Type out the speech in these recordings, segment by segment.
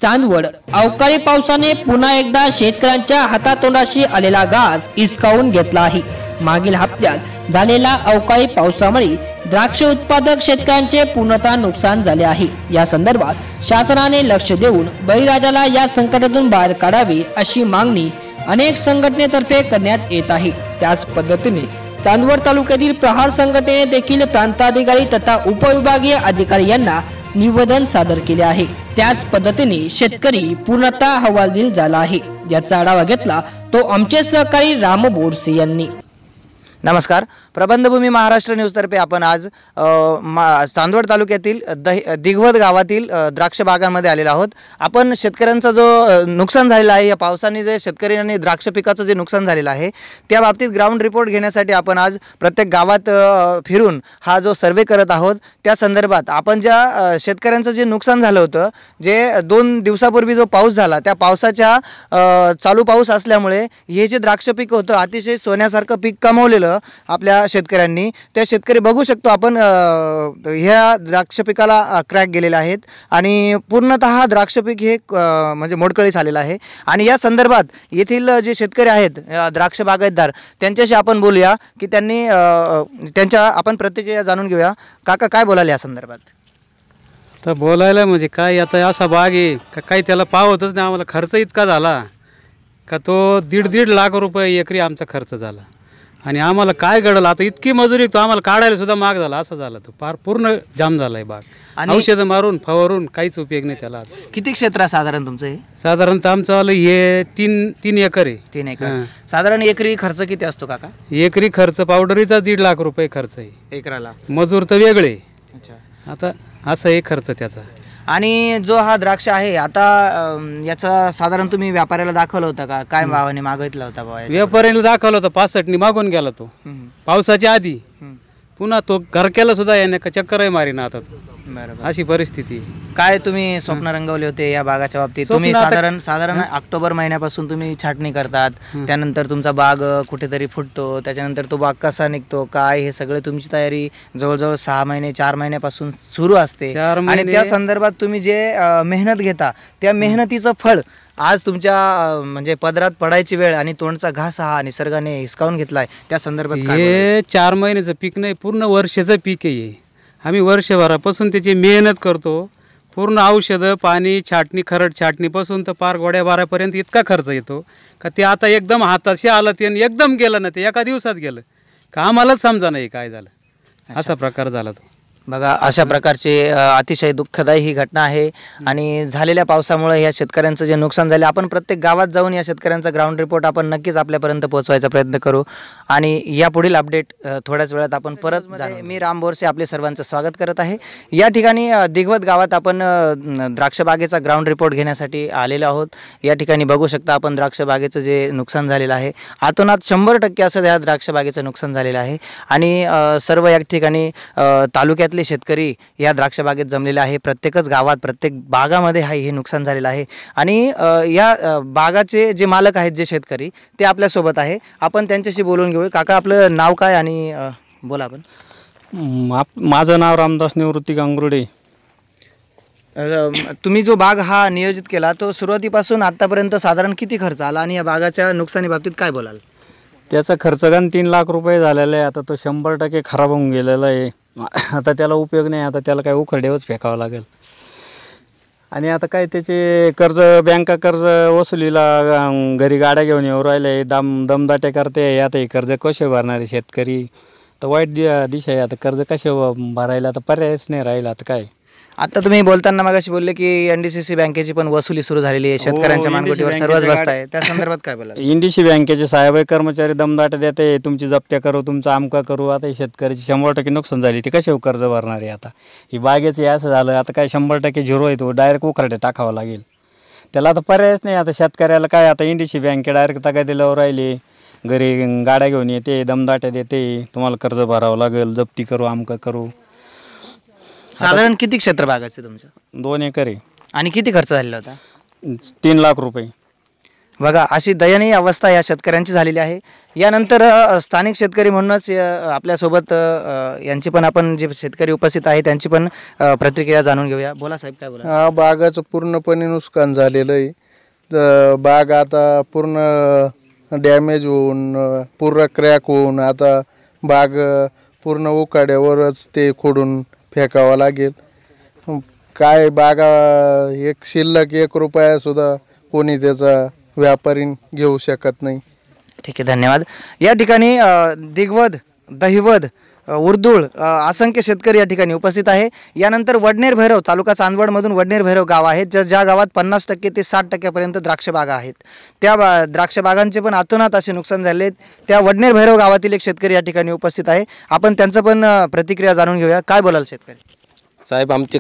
चांदवड अवकाळी पावसाने पुन्हा एकदा शेतकऱ्यांच्या हातातोंडाशी आलेला घास हिसकावून घेतला आहे। मागील हप्त्यात झालेल्या अवकाळी पावसामुळे द्राक्ष उत्पादक शेतकऱ्यांचे पूर्णतः नुकसान झाले आहे। या संदर्भात शासनाने लक्ष देऊन बळीराजाला या संकटातून बाहेर काढावे अशी मागणी अनेक संघटनेतर्फे करण्यात येत आहे। त्याच पद्धतीने चांदवड तालुक्यातील प्रहार संघटनेने देखील प्रांताधिकारी तथा उपविभागीय अधिकारी यांना निवेदन सादर केले आहे। त्याच पद्धतीने शेतकरी पूर्णतः हवालदिल झाला आहे। याचा आढावा घेतला तो आमचे सहकारी राम बोरसे यांनी। नमस्कार, प्रबंधभूमी महाराष्ट्र न्यूज तर्फे आपण आज चांदवड तालुक्यातील दिघवत गावातील द्राक्ष बागांमध्ये आलेलो आहोत। आपण शेतकऱ्यांचा जो नुकसान झालेला आहे, या पावसाने जे शेतकऱ्यांनी द्राक्ष पिकाचं जे नुकसान झालेलं आहे त्या बाबतीत ग्राउंड रिपोर्ट घेण्यासाठी आपण आज प्रत्येक गावात फिरून हा जो सर्वे करत आहोत। त्या संदर्भात आपण ज्या शेतकऱ्यांचं जे नुकसान झालं होतं, जे 2 दिवसापूर्वी जो पाऊस झाला, त्या पावसाच्या चालू पाऊस असल्यामुळे हे जे द्राक्ष पीक होतं अतिशय सोन्यासारखं पीक कमावलेलं आपल्या शेतकऱ्यांनी, त्या शेतकरी बघू शकतो आपण ह्या द्राक्ष पिकाला क्रॅक गेलेले आहेत आणि पूर्णतः द्राक्ष पीक हे म्हणजे मोडकळीस आलेलं आहे। आणि या संदर्भात येथील जे शेतकरी आहेत द्राक्ष बागायतदार त्यांच्याशी आपण बोलूया की त्यांनी त्यांच्या आपण प्रतिक्रिया जाणून घेऊया। काका काय बोलाल या संदर्भात? तर बोलायला म्हणजे काय, आता असा बाग आहे का काही त्याला पावतच नाही। आम्हाला खर्च इतका झाला का तो 1.5 लाख रुपये एकरी आमचा खर्च झाला आणि आम्हाला काय घडलं आता इतकी मजुरी तो आम्हाला काढायला सुद्धा महाग झाला। असं झालं तो पार पूर्ण जाम झालाय बाग, औषधं मारून फवारून काहीच उपयोग नाही त्याला। किती क्षेत्र साधारण तुमचं हे? साधारणतः आमचं वालं हे 3 एकर आहे। 3 एकर। साधारण एकरी खर्च किती असतो काका? एकरी खर्च पावडरीचा 1.5 लाख रुपये खर्च आहे एकराला, मजूर तर वेगळे। आता असं आहे खर्च त्याचा। आणि जो हा द्राक्ष आहे आता याचा साधारण तुम्ही व्यापाऱ्याला दाखवलं होतं का? काय भावाने मागितला होता? व्यापाऱ्याला दाखवलं होतं, 65 मागून गेला तो पावसाच्या आधी। पुन्हा तो घरक्याला सुद्धा याने चक्कर मारीना आता तो। बरोबर, अशी परिस्थिती। काय तुम्ही स्वप्न रंगवले होते या बागाच्या बाबतीत? तुम्ही साधारण ऑक्टोबर महिन्यापासून तुम्ही छाटणी करतात, त्यानंतर तुमचा बाग कुठेतरी फुटतो, त्याच्यानंतर तो बाग कसा निघतो काय, हे सगळे तुमची तयारी जवळजवळ 6 महिने 4 महिन्यापासून सुरू असते। आणि त्या संदर्भात तुम्ही जे मेहनत घेता त्या मेहनतीचं फळ आज तुमच्या म्हणजे पदरात पडायची वेळ आणि तोंडचा घास हा निसर्गाने हिसकावून घेतलाय, त्या संदर्भात हे 4 महिन्याचं पीक नाही, पूर्ण वर्षाचं पीक आहे। आम्ही वर्षभरापासून त्याची मेहनत करतो, पूर्ण औषधं पाणी छाटणी खरड छाटणीपासून तर पार गोड्या बारापर्यंत इतका खर्च येतो का ते आता एकदम हाताशी आलं ते एकदम गेलं ना, ते एका दिवसात गेलं का आम्हालाच समजा नाही काय झालं। असा प्रकार झाला तो। बघा, अशा प्रकारची अतिशय दुःखदायी ही घटना आहे आणि झालेल्या पावसामुळे या शेतकऱ्यांचं जे नुकसान झाले, आपण प्रत्येक गावात जाऊन या शेतकऱ्यांचा ग्राउंड रिपोर्ट आपण नक्कीच आपल्यापर्यंत पोहोचवायचा प्रयत्न करू आणि यापुढील अपडेट थोड्याच वेळात आपण परत जाणू। मी राम बोरसे आपले सर्वांचं स्वागत करत आहे। या ठिकाणी दिघवत गावात आपण द्राक्ष बागेचा ग्राउंड रिपोर्ट घेण्यासाठी आलेलो आहोत। या ठिकाणी बघू शकता आपण द्राक्ष बागेचं जे नुकसान झालेलं आहे, आतोनात 100% असं या द्राक्ष बागेचं नुकसान झालेलं आहे आणि सर्व या ठिकाणी तालुक्यात शेतकरी या द्राक्ष बागेत जमलेले आहे। प्रत्येकच गावात प्रत्येक बागामध्ये हे नुकसान झालेलं आहे आणि या बागाचे जे मालक आहेत जे शेतकरी ते आपल्या सोबत आहे, आपण त्यांच्याशी बोलून घेऊ। काका आपलं नाव काय आणि बोला आपण? माझं नाव रामदास निवृत्ती गांगुर्डे। तुम्ही जो बाग हा नियोजित केला तो सुरुवातीपासून आतापर्यंत साधारण किती खर्च आला आणि या बागाच्या नुकसानी बाबतीत काय बोलाल? त्याचा खर्च गण 3 लाख रुपये झालेला आहे। आता तो 100% खराब होऊन गेलेला आहे। आता त्याला उपयोग नाही, आता त्याला काय उखरडेवच फेकावं लागेल। आणि आता काय त्याचे कर्ज, बँका कर्ज वसुलीला घरी गाड्या घेऊन येऊ राहिले, दमदाटे करते। आता हे कर्ज कसे भरणारे शेतकरी? तर वाईट दिशा आहे, आता कर्ज कसे भरायला आता पर्यायच नाही राहिला। आता काय, आता तुम्ही बोलताना मगाशी बोलले की NDCC बँकेची पण वसुली सुरू झालेली आहे, शेतकऱ्यांच्या मानगुटीवर सर्वच बसताय, त्या संदर्भात काय बोला? NDCC बँकेचे साहेब कर्मचारी दमदाट देते, तुमची जप्त्या करू, तुमचं आमका करू। आता शेतकऱ्याची 100% नुकसान झाली, ते कसे कर्ज भरणार आहे? आता ही बागेचं असं झालं, आता काय 100% झिरो आहे, तो डायरेक्ट उखरडे टाकावं लागेल त्याला। आता पर्यायच नाही आता शेतकऱ्याला काय। आता NDCC बँके डायरेक्ट तगा दिल्यावर राहिले, घरी गाड्या घेऊन येते, दमदाट्या देते, तुम्हाला कर्ज भरावं लागेल, जप्ती करू, आमका करू। साधारण किती क्षेत्र बागाचे तुमचं? 2 एकर आहे। आणि किती खर्च झालेला होता? 3 लाख रुपये। बघा अशी दयनीय अवस्था या शेतकऱ्यांची झालेली आहे. यानंतर स्थानिक शेतकरी म्हणूनच आपल्यासोबत यांची पण आपण जे शेतकरी उपस्थित आहे त्यांची पण प्रतिक्रिया जाणून घेऊया. बोला साहेब, काय बोला? हा, बागाचं पूर्णपणे नुकसान झालेलं आहे. तर बाग आता पूर्ण डॅमेज होऊन पूर्ण क्रॅक होऊन आता बाग पूर्ण उकाड्यावरच ते खोडून फेकावं लागेल. काय बागा एक शिल्लक 1 रुपया सुद्धा कोणी त्याचा व्यापारी घेऊ शकत नाही. ठीक आहे, धन्यवाद. या ठिकाणी दिगवद, दहिवद, उर्दुळ असंख्य शेतकरी या ठिकाणी उपस्थित आहे. यानंतर वडनेर भैरव तालुका चांदवडमधून वडनेर भैरव गाव आहे, ज्या गावात 50% ते 60% द्राक्ष बागा आहेत. त्या द्राक्ष बागांचे पण अतोनात असे नुकसान झाले. त्या वडनेर भैरव गावातील एक शेतकरी या ठिकाणी उपस्थित आहे. आपण त्यांचं पण प्रतिक्रिया जाणून घेऊया. काय बोलाल शेतकरी? साहेब, आमचे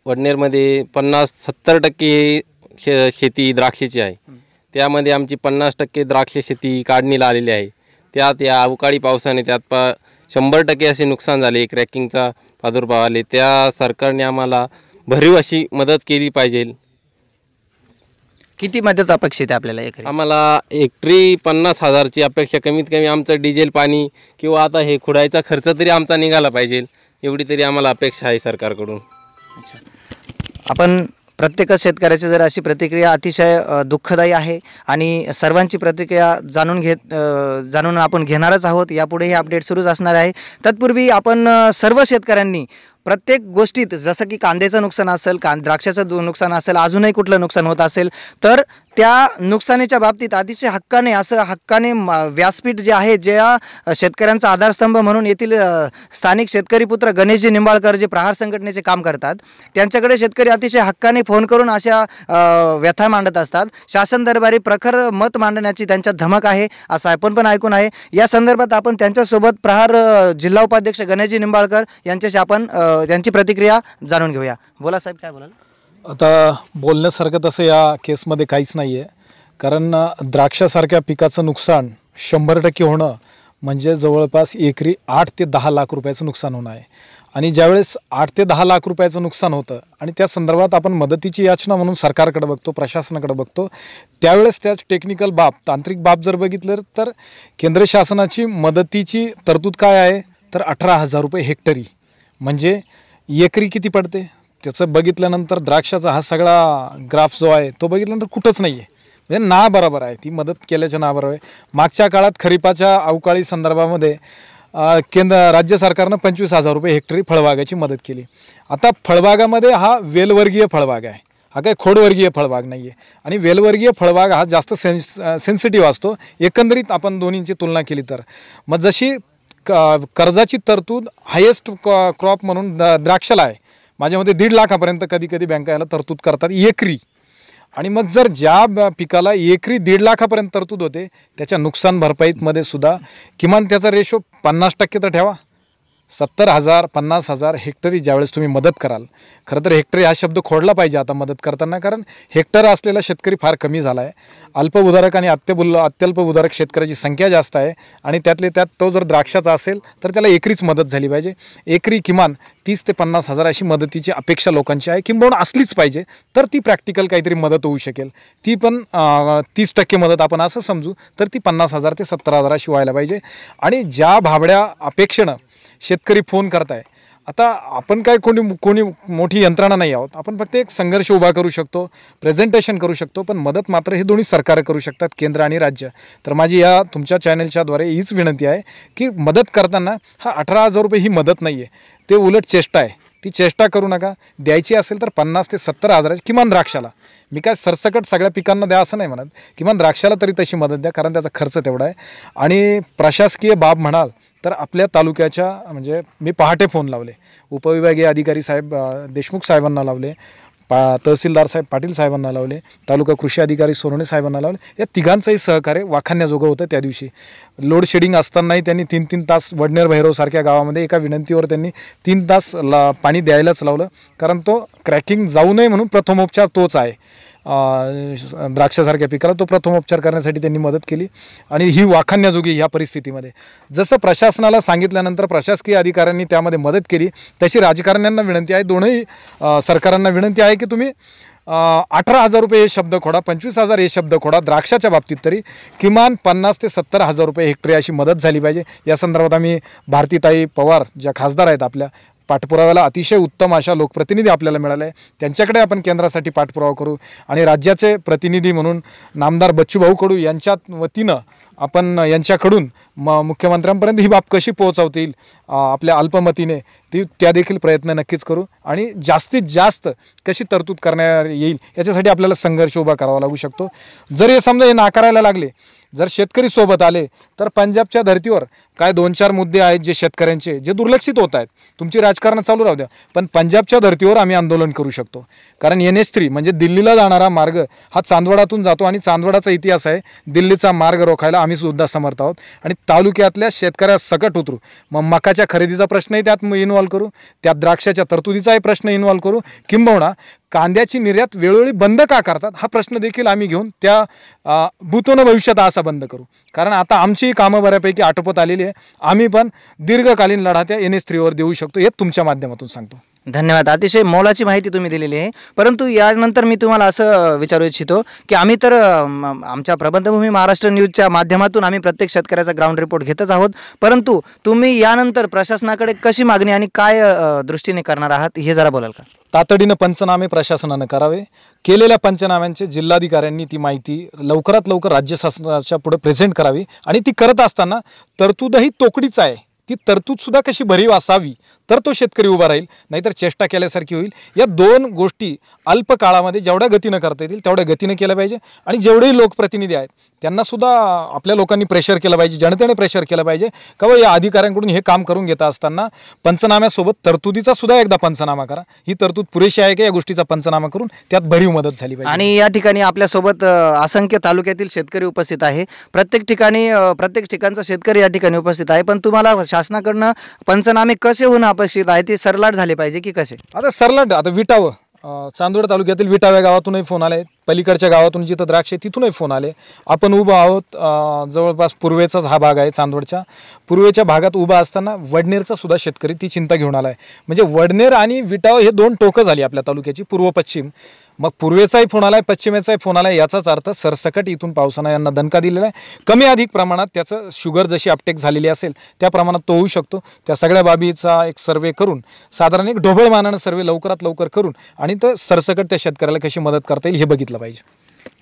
वडनेरमध्ये 50-70% शेती द्राक्षाची आहे. त्यामध्ये आमची 50% द्राक्ष शेती काढणीला आलेली आहे. त्यात या अवकाळी पावसाने त्यात 100% असे नुकसान झाले. क्रॅकिंगचा प्रादुर्भाव आले. त्या सरकारने आम्हाला भरीव अशी मदत केली पाहिजे. किती मदत अपेक्षित आहे आपल्याला? आम्हाला हेक्टरी 50,000ची अपेक्षा. कमीत कमी आमचं डिझेल पाणी किंवा आता हे खुडायचा खर्च तरी आमचा निघाला पाहिजे, एवढी तरी आम्हाला अपेक्षा आहे सरकारकडून. आपण प्रत्येकच शेतकऱ्याची जर अशी प्रतिक्रिया अतिशय दुःखदायी आहे आणि सर्वांची प्रतिक्रिया जाणून आपण घेणारच आहोत. यापुढे हे अपडेट सुरूच असणार आहे. तत्पूर्वी आपण सर्व शेतकऱ्यांनी प्रत्येक गोष्टीत, जसं की कांद्याचं नुकसान असेल, द्राक्षाचं नुकसान असेल, अजूनही कुठलं नुकसान होत असेल तर त्या नुकसानीच्या बाबतीत अतिशय हक्काने व्यासपीठ जे आहे, ज्या शेतकऱ्यांचा आधारस्तंभ म्हणून येथील स्थानिक शेतकरी पुत्र गणेशजी निंबाळकर जे प्रहार संघटनेचे काम करतात, त्यांच्याकडे शेतकरी अतिशय हक्काने फोन करून अशा व्यथा मांडत असतात. शासन दरबारी प्रखर मत मांडण्याची त्यांच्या धमक आहे असं आपण पण ऐकून आहे. या संदर्भात आपण त्यांच्यासोबत प्रहार जिल्हा उपाध्यक्ष गणेशजी निंबाळकर यांच्याशी आपण त्यांची प्रतिक्रिया जाणून घेऊया. बोला साहेब, काय बोलाल? आता बोलण्यासारखं तसं या केसमध्ये काहीच नाही आहे. कारण द्राक्षासारख्या पिकाचं नुकसान 100% होणं म्हणजे जवळपास एकरी 8 ते 10 लाख रुपयाचं नुकसान होणं आहे. आणि ज्यावेळेस 8 ते 10 लाख रुपयाचं नुकसान होतं आणि त्या संदर्भात आपण मदतीची याचना म्हणून सरकारकडे बघतो, प्रशासनाकडे बघतो, त्यावेळेस त्याच टेक्निकल बाब, तांत्रिक बाब जर बघितलं तर केंद्र शासनाची मदतीची तरतूद काय आहे तर 18,000 रुपये हेक्टरी, म्हणजे एकरी किती पडते त्याचं बघितल्यानंतर द्राक्षाचा हा सगळा ग्राफ जो आहे तो बघितल्यानंतर कुठंच नाही आहे. म्हणजे ना बरोबर आहे, ती मदत केल्याच्या ना बरोबर आहे. मागच्या काळात खरीपाच्या अवकाळी संदर्भामध्ये राज्य सरकारनं 25,000 रुपये हेक्टरी फळबागाची मदत केली. आता फळबागामध्ये हा वेलवर्गीय फळबाग आहे, हा काही खोडवर्गीय फळबाग नाही आहे. आणि वेलवर्गीय फळबाग हा जास्त सेन्सिटिव्ह असतो एकंदरीत आपण दोन्हींची तुलना केली तर. मग जशी कर्जाची तरतूद हायेस्ट क्रॉप म्हणून द्राक्षाला आहे, माझ्यामध्ये 1.5 लाखापर्यंत कधी कधी बँका याला तरतूद करतात एकरी. आणि मग जर ज्या पिकाला एकरी 1.5 लाखापर्यंत तरतूद होते त्याच्या नुकसान भरपाईमध्ये सुद्धा किमान त्याचा रेशो 50% तर ठेवा. 70,000 50,000 हेक्टरी ज्यावेळेस तुम्ही मदत कराल, खरं तर हेक्टरी हा शब्द खोडला पाहिजे आता मदत करताना, कारण हेक्टर असलेला शेतकरी फार कमी झाला आहे. अल्पभूधारक आणि अत्यल्पभूधारक शेतकऱ्याची संख्या जास्त आहे. आणि त्यातले त्यात तो जर द्राक्षाचा असेल तर त्याला एकरीच मदत झाली पाहिजे. एकरी किमान 30 ते 50,000 अशी मदतीची अपेक्षा लोकांची आहे, किंबहुना असलीच पाहिजे. तर ती प्रॅक्टिकल काहीतरी मदत होऊ शकेल. ती पण 30% मदत आपण असं समजू तर ती 50,000 ते 70,000 अशी व्हायला पाहिजे. आणि ज्या भाबड्या अपेक्षेनं शेतकरी फोन करताय, आता आपण काय कोणी मोठी यंत्रणा नाही आहोत, आपण फक्त एक संघर्ष उभा करू शकतो, प्रेझेंटेशन करू शकतो, पण मदत मात्र हे दोन्ही सरकार करू शकतात, केंद्र आणि राज्य. तर माझी या तुमच्या चॅनलच्याद्वारे हीच विनंती आहे की मदत करताना हा 18,000 रुपये ही मदत नाही आहे, ते उलट चेष्टा आहे. ती चेष्टा करू नका. द्यायची असेल तर 50,000 ते 70,000 किमान द्राक्षाला. मी काय सरसकट सगळ्या पिकांना द्या असं नाही म्हणत, किमान द्राक्षाला तरी तशी मदत द्या, कारण त्याचा खर्च तेवढा आहे. आणि प्रशासकीय बाब म्हणाल तर आपल्या तालुक्याच्या, म्हणजे मी पहाटे फोन लावले, उपविभागीय अधिकारी साहेब देशमुख साहेबांना लावले, तहसीलदार साहेब पाटील साहेबांना लावले, तालुका कृषी अधिकारी सोनवणे साहेबांना लावले. या तिघांचंही सहकार्य वाखाणण्याजोगं होतं. त्या दिवशी लोड शेडिंग असतानाही त्यांनी 3-3 तास वडनेर भैरवसारख्या गावामध्ये एका विनंतीवर त्यांनी 3 तास पाणी द्यायलाच लावलं, कारण तो क्रॅकिंग जाऊ नये म्हणून प्रथमोपचार तोच आहे. द्राक्षासारख्या पिकाला तो प्रथमोपचार करण्यासाठी त्यांनी मदत केली आणि ही वाखाणण्याजोगी ह्या परिस्थितीमध्ये जसं प्रशासनाला सांगितल्यानंतर प्रशासकीय अधिकाऱ्यांनी त्यामध्ये मदत केली, तशी राजकारण्यांना विनंती आहे, दोनही सरकारांना विनंती आहे की तुम्ही 18,000 रुपये हे शब्द खोडा, 25,000 हे शब्द खोडा, द्राक्षाच्या बाबतीत तरी किमान 50,000 ते 70,000 रुपये हेक्टरी अशी मदत झाली पाहिजे. या संदर्भात आम्ही भारतीताई पवार ज्या खासदार आहेत आपल्या, पाठपुराव्याला अतिशय उत्तम अशा लोकप्रतिनिधी आपल्याला मिळाले आहे, त्यांच्याकडे आपण केंद्रासाठी पाठपुरावा करू आणि राज्याचे प्रतिनिधी म्हणून नामदार बच्चूभाऊ कडू यांच्या वतीनं आपण यांच्याकडून मुख्यमंत्र्यांपर्यंत ही बाब कशी पोहोचवता येईल आपल्या अल्पमतीने त्या देखील प्रयत्न नक्कीच करू आणि जास्तीत जास्त कशी तरतूद करण्यात येईल याच्यासाठी आपल्याला संघर्ष उभा करावा लागू शकतो. जर हे समजा हे नाकारायला लागले, जर शेतकरी सोबत आले तर पंजाबच्या धर्तीवर काय 2-4 मुद्दे आहेत जे शेतकऱ्यांचे जे दुर्लक्षित होत आहेत, तुमची राजकारण चालू राहू द्या, पण पंजाबच्या धर्तीवर आम्ही आंदोलन करू शकतो. कारण NH3 म्हणजे दिल्लीला जाणारा मार्ग हा चांदवडातून जातो आणि चांदवडाचा इतिहास आहे, दिल्लीचा मार्ग रोखायला आम्ही सुद्धा समर्थ आहोत आणि तालुक्यातल्या शेतकऱ्या सकट उतरू. मग मकाच्या खरेदीचा प्रश्नही त्यात इन्व्हॉल्व करू, त्यात द्राक्षाच्या तरतुदीचाही प्रश्न इन्व्हॉल्व करू, किंबहुना कांद्याची निर्यात वेळोवेळी बंद का करतात हा प्रश्न देखील आम्ही घेऊन त्या भूतोन भविष्यात असा बंद करू. कारण आता आमची कामं बऱ्यापैकी आटोपत आलेली आहे, आम्ही पण दीर्घकालीन लढा त्या NH3वर देऊ शकतो हे तुमच्या माध्यमातून सांगतो. धन्यवाद. अतिशय मोलाची माहिती तुम्ही दिलेली आहे. परंतु यानंतर मी तुम्हाला असं विचारू इच्छितो की आम्ही तर आमच्या प्रबंधभूमी महाराष्ट्र न्यूजच्या माध्यमातून आम्ही प्रत्येक शेतकऱ्याचा ग्राउंड रिपोर्ट घेतच आहोत, परंतु तुम्ही यानंतर प्रशासनाकडे कशी मागणी आणि काय दृष्टीने करणार आहात हे जरा बोलाल का? तातडीनं पंचनामे प्रशासनानं करावे. केलेल्या पंचनाम्यांचे जिल्हाधिकाऱ्यांनी ती माहिती लवकरात लवकर राज्य शासनाच्या पुढे प्रेझेंट करावी आणि ती करत असताना तरतूदही तोकडीच आहे, ती तरतूदसुद्धा कशी भरीव असावी तर तो शेतकरी उभा राहील, नाहीतर चेष्टा केल्यासारखी होईल. या 2 गोष्टी अल्प काळामध्ये जेवढ्या गतीनं करता येतील तेवढ्या गतीनं केल्या पाहिजे आणि जेवढेही लोकप्रतिनिधी आहेत त्यांनासुद्धा आपल्या लोकांनी प्रेशर केलं पाहिजे, जनतेने प्रेशर केलं पाहिजे का या अधिकाऱ्यांकडून हे काम करून घेता असताना पंचनाम्यासोबत तरतुदीचा सुद्धा एकदा पंचनामा करा. ही तरतूद पुरेशी आहे का या गोष्टीचा पंचनामा करून त्यात भरीव मदत झाली पाहिजे. आणि या ठिकाणी आपल्यासोबत असंख्य तालुक्यातील शेतकरी उपस्थित आहे, प्रत्येक ठिकाणचा शेतकरी या ठिकाणी उपस्थित आहे, पण तुम्हाला शासनाकडनं पंचनामे कसे होणं अपेक्षित आहे, ते सरलाट झाले पाहिजे की कसे? आता सरलाट, आता विटावं चांदवड तालुक्यातील विटाव्या गावातूनही फोन आले, पलीकडच्या गावातून जिथं द्राक्ष तिथूनही फोन आले. आपण उभं आहोत जवळपास पूर्वेचाच हा भाग आहे, चांदवडच्या पूर्वेच्या भागात उभा असताना वडनेरचा सुद्धा शेतकरी ती चिंता घेऊन आला आहे. म्हणजे वडनेर आणि विटाव हे 2 टोकं झाली आपल्या तालुक्याची, पूर्व पश्चिम. मग पूर्वेचाही फोन आला आहे, पश्चिमेचाही फोन आला आहे, याचाच अर्थ सरसकट इथून पावसानं यांना दणका दिलेला आहे. कमी अधिक प्रमाणात त्याचं शुगर जशी अपटेक झालेली असेल त्या प्रमाणात तो होऊ शकतो. त्या सगळ्या बाबीचा एक सर्वे करून साधारण एक ढोबळमानानं सर्वे लवकरात लवकर करून आणि तो सरसकट त्या शेतकऱ्याला कशी मदत करता येईल हे बघितलं पाहिजे.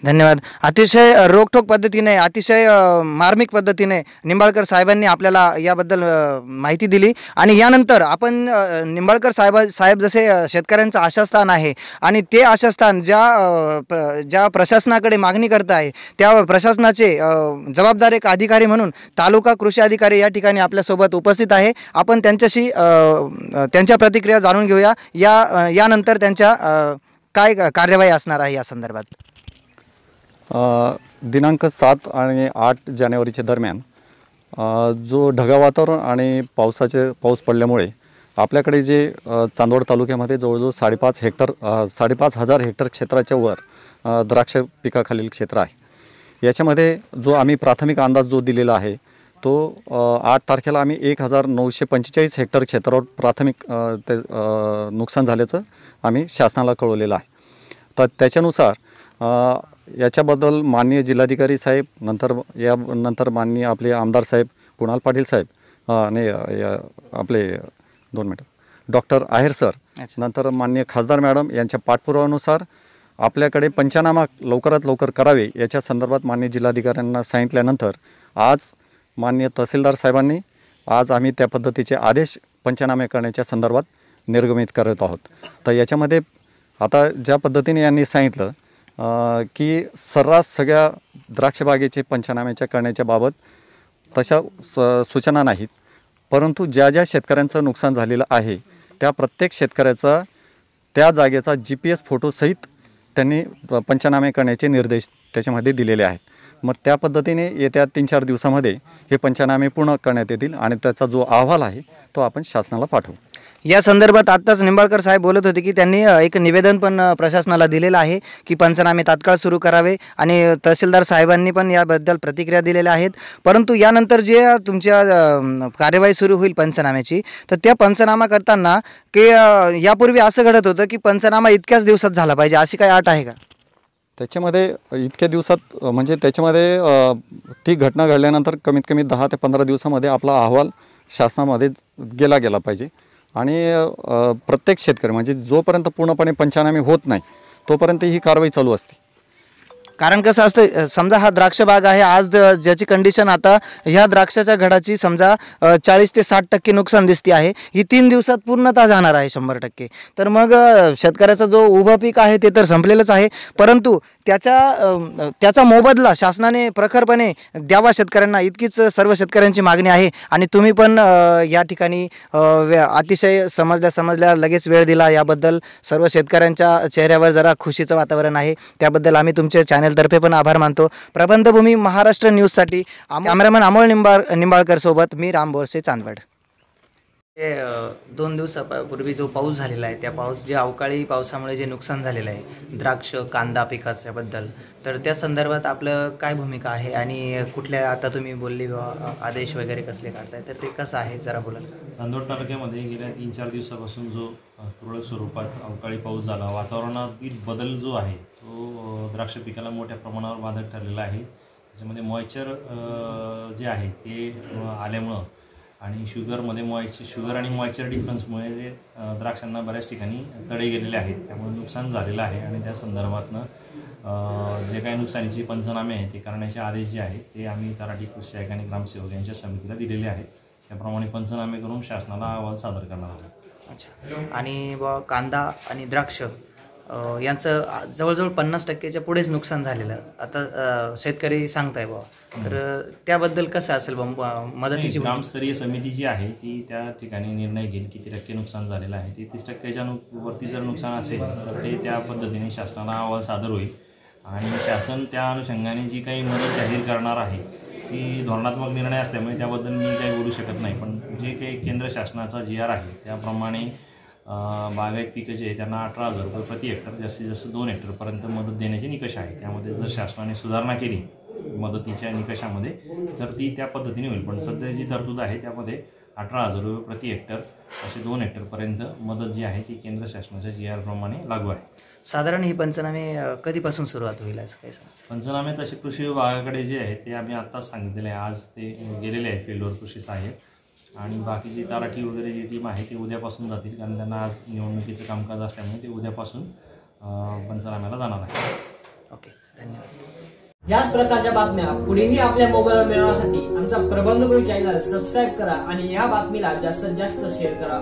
धन्यवाद. अतिशय रोखठोक पद्धतीने, अतिशय मार्मिक पद्धतीने निंबाळकर साहेबांनी आपल्याला याबद्दल माहिती दिली. आणि यानंतर आपण निंबाळकर साहेब जसे शेतकऱ्यांचं आशास्थान आहे आणि ते आशास्थान ज्या प्रशासनाकडे मागणी करत आहे त्या प्रशासनाचे जबाबदार एक अधिकारी म्हणून तालुका कृषी अधिकारी या ठिकाणी आपल्यासोबत उपस्थित आहे. आपण त्यांच्याशी त्यांच्या प्रतिक्रिया जाणून घेऊया. यानंतर त्यांच्या काय कार्यवाही असणार आहे या संदर्भात. दिनांक 7 आणि 8 जानेवारीच्या दरम्यान जो ढगाळ वातावरण आणि पाऊस पडल्यामुळे आपल्याकडे जे चांदवड तालुक्यामध्ये जवळजवळ 5,500 हेक्टर क्षेत्राच्या वर द्राक्ष पिकाखालील क्षेत्र आहे. याच्यामध्ये जो आम्ही प्राथमिक अंदाज जो दिलेला आहे तो 8 तारखेला आम्ही 1,945 हेक्टर क्षेत्रावर प्राथमिक ते नुकसान झाल्याचं आम्ही शासनाला कळवलेलं आहे. तर त्याच्यानुसार याच्याबद्दल माननीय जिल्हाधिकारी साहेब, नंतर माननीय आपले आमदार साहेब कुणाल पाटील साहेब आणि आपले 2 मिनटं डॉक्टर आहेर सर, नंतर माननीय खासदार मॅडम यांच्या पाठपुराव्यानुसार आपल्याकडे पंचनामा लवकरात लवकर करावे याच्या संदर्भात माननीय जिल्हाधिकाऱ्यांना सांगितल्यानंतर आज माननीय तहसीलदार साहेबांनी आज आम्ही त्या पद्धतीचे आदेश पंचनामे करण्याच्या संदर्भात निर्गमित करत आहोत. तर याच्यामध्ये आता ज्या पद्धतीने यांनी सांगितलं की सर्रास सगळ्या द्राक्षबागेचे पंचनाम्याच्या करण्याच्या बाबत तशा सूचना नाहीत, परंतु ज्या शेतकऱ्यांचं नुकसान झालेलं आहे त्या प्रत्येक शेतकऱ्याचा त्या जागेचा GPS फोटोसहित त्यांनी पंचनामे करण्याचे निर्देश त्याच्यामध्ये दिलेले आहेत. मग त्या पद्धतीने येत्या 3-4 दिवसामध्ये हे पंचनामे पूर्ण करण्यात येतील आणि त्याचा जो अहवाल आहे तो आपण शासनाला पाठवू. या संदर्भात आत्ताच निंबाळकर साहेब बोलत होते की त्यांनी एक निवेदन पण प्रशासनाला दिलेलं आहे की पंचनामे तात्काळ सुरू करावे आणि तहसीलदार साहेबांनी पण याबद्दल प्रतिक्रिया दिलेल्या आहेत। परंतु यानंतर जे तुमच्या कार्यवाही सुरू होईल पंचनाम्याची, तर त्या पंचनामा करताना की यापूर्वी असं घडत होतं की पंचनामा इतक्याच दिवसात झाला पाहिजे, अशी काही अट आहे का? त्याच्यामध्ये इतक्या दिवसात म्हणजे त्याच्यामध्ये ती घटना घडल्यानंतर कमीत कमी 10 ते 15 दिवसामध्ये आपला अहवाल शासनामध्ये गेला पाहिजे आणि प्रत्येक शेतकरी म्हणजे जोपर्यंत पूर्णपणे पंचनामे होत नाही तोपर्यंत ही कारवाई चालू असते। कारण कसं असतं, समजा हा द्राक्ष बाग आहे, आज ज्याची कंडिशन आता ह्या द्राक्षाच्या घडाची समजा 40 ते 60% नुकसान दिसते आहे, ही 3 दिवसात पूर्णतः जाणार आहे 100%। तर मग शेतकऱ्याचा जो उभं पीक आहे ते तर संपलेलंच आहे, परंतु त्याचा मोबदला शासनाने प्रखरपणे द्यावा शेतकऱ्यांना, इतकीच सर्व शेतकऱ्यांची मागणी आहे। आणि तुम्ही पण या ठिकाणी अतिशय समजल्या लगेच वेळ दिला, याबद्दल सर्व शेतकऱ्यांच्या चेहऱ्यावर जरा खुशीचं वातावरण आहे, त्याबद्दल आम्ही तुमचे चॅनलतर्फे पण आभार मानतो। प्रबंधभूमी महाराष्ट्र न्यूजसाठी कॅमेरामॅन अमोल निंबाळकर सोबत मी राम बोरसे, चांदवड। 2 दिवसापूर्वी जो पाऊस झालेला आहे, त्या जे अवकाळी पावसामुळे जे नुकसान झालेलं आहे द्राक्ष कांदा पिकाच्याबद्दल, तर त्या संदर्भात आपलं काय भूमिका आहे आणि कुठल्या, आता तुम्ही बोलले आदेश वगैरे कसले काढताय, तर ते कसं आहे जरा बोला। चांदवड तालुक्यामध्ये गेल्या 3-4 दिवसापासून जो तुरळक स्वरूपात अवकाळी पाऊस झाला, वातावरणातील बदल जो आहे तो द्राक्ष पिकाला मोठ्या प्रमाणावर बाधक ठरलेला आहे। त्याच्यामध्ये मॉइश्चर जे आहे ते आल्यामुळं आणि शुगर आणि मॉइश्चर डिफरन्समुळे जे द्राक्षांना बऱ्याच ठिकाणी तडे गेलेले आहेत, त्यामुळे नुकसान झालेलं आहे। आणि त्या संदर्भातनं जे काही नुकसानीचे पंचनामे आहे ते करण्याचे आदेश जे आहेत ते आम्ही तलाठी, कृषी सहाय्यक आणि ग्रामसेवक यांच्या समितीला दिलेले आहेत। त्याप्रमाणे पंचनामे करून शासनाला अहवाल सादर करणार आहोत। अच्छा, आणि कांदा आणि द्राक्ष यांचं जवळजवळ 50%च्या पुढेच नुकसान झालेलं आता शेतकरी सांगताय तर त्याबद्दल कसं असेल मदतीची? ग्रामस्तरीय समिती जी आहे ती त्या ठिकाणी निर्णय घेईल किती टक्के नुकसान झालेलं आहे। ते 30%च्या वरती जर नुकसान असेल तर ते त्या पद्धतीने शासनाला अहवाल सादर होईल आणि शासन त्या अनुषंगाने जी काही मदत जाहीर करणार आहे ती धोरणात्मक निर्णय असल्यामुळे त्याबद्दल मी काही बोलू शकत नाही। पण जे काही केंद्र शासनाचा GR आहे त्याप्रमाणे बागायत पिकं जे आहे त्यांना 18,000 रुपये प्रति हेक्टर, जास्तीत जास्त 2 हेक्टरपर्यंत मदत देण्याचे निकष आहे। त्यामध्ये जर शासनाने सुधारणा केली मदतीच्या निकषामध्ये तर ती त्या पद्धतीने होईल। पण सध्या जी तरतूद आहे त्यामध्ये 18,000 रुपये प्रति हेक्टर असे 2 हेक्टरपर्यंत मदत जी आहे ती केंद्र शासनाच्या GR प्रमाणे लागू आहे। साधारण ही पंचनामे कधीपासून सुरुवात होईल असं काय? पंचनामे तसे कृषी विभागाकडे जे आहे ते आम्ही आत्ताच सांगितलेले आहे, आज ते गेलेले आहेत फील्डवर कृषी सहाय्यक, आणि बाकीची तलाठी वगैरे जी टीम आहे ती उद्यापासून जातील, कारण त्यांना आज निवडणुकीचं कामकाज असल्यामुळे ते उद्यापासून पंचनाम्याला जाणार आहे। ओके, धन्यवाद। याच प्रकारच्या बातम्या पुढेही आपल्या मोबाईलवर मिळवण्यासाठी आमचा प्रबंधभूमी चॅनल सबस्क्राईब करा आणि या बातमीला जास्तीत जास्त शेअर करा।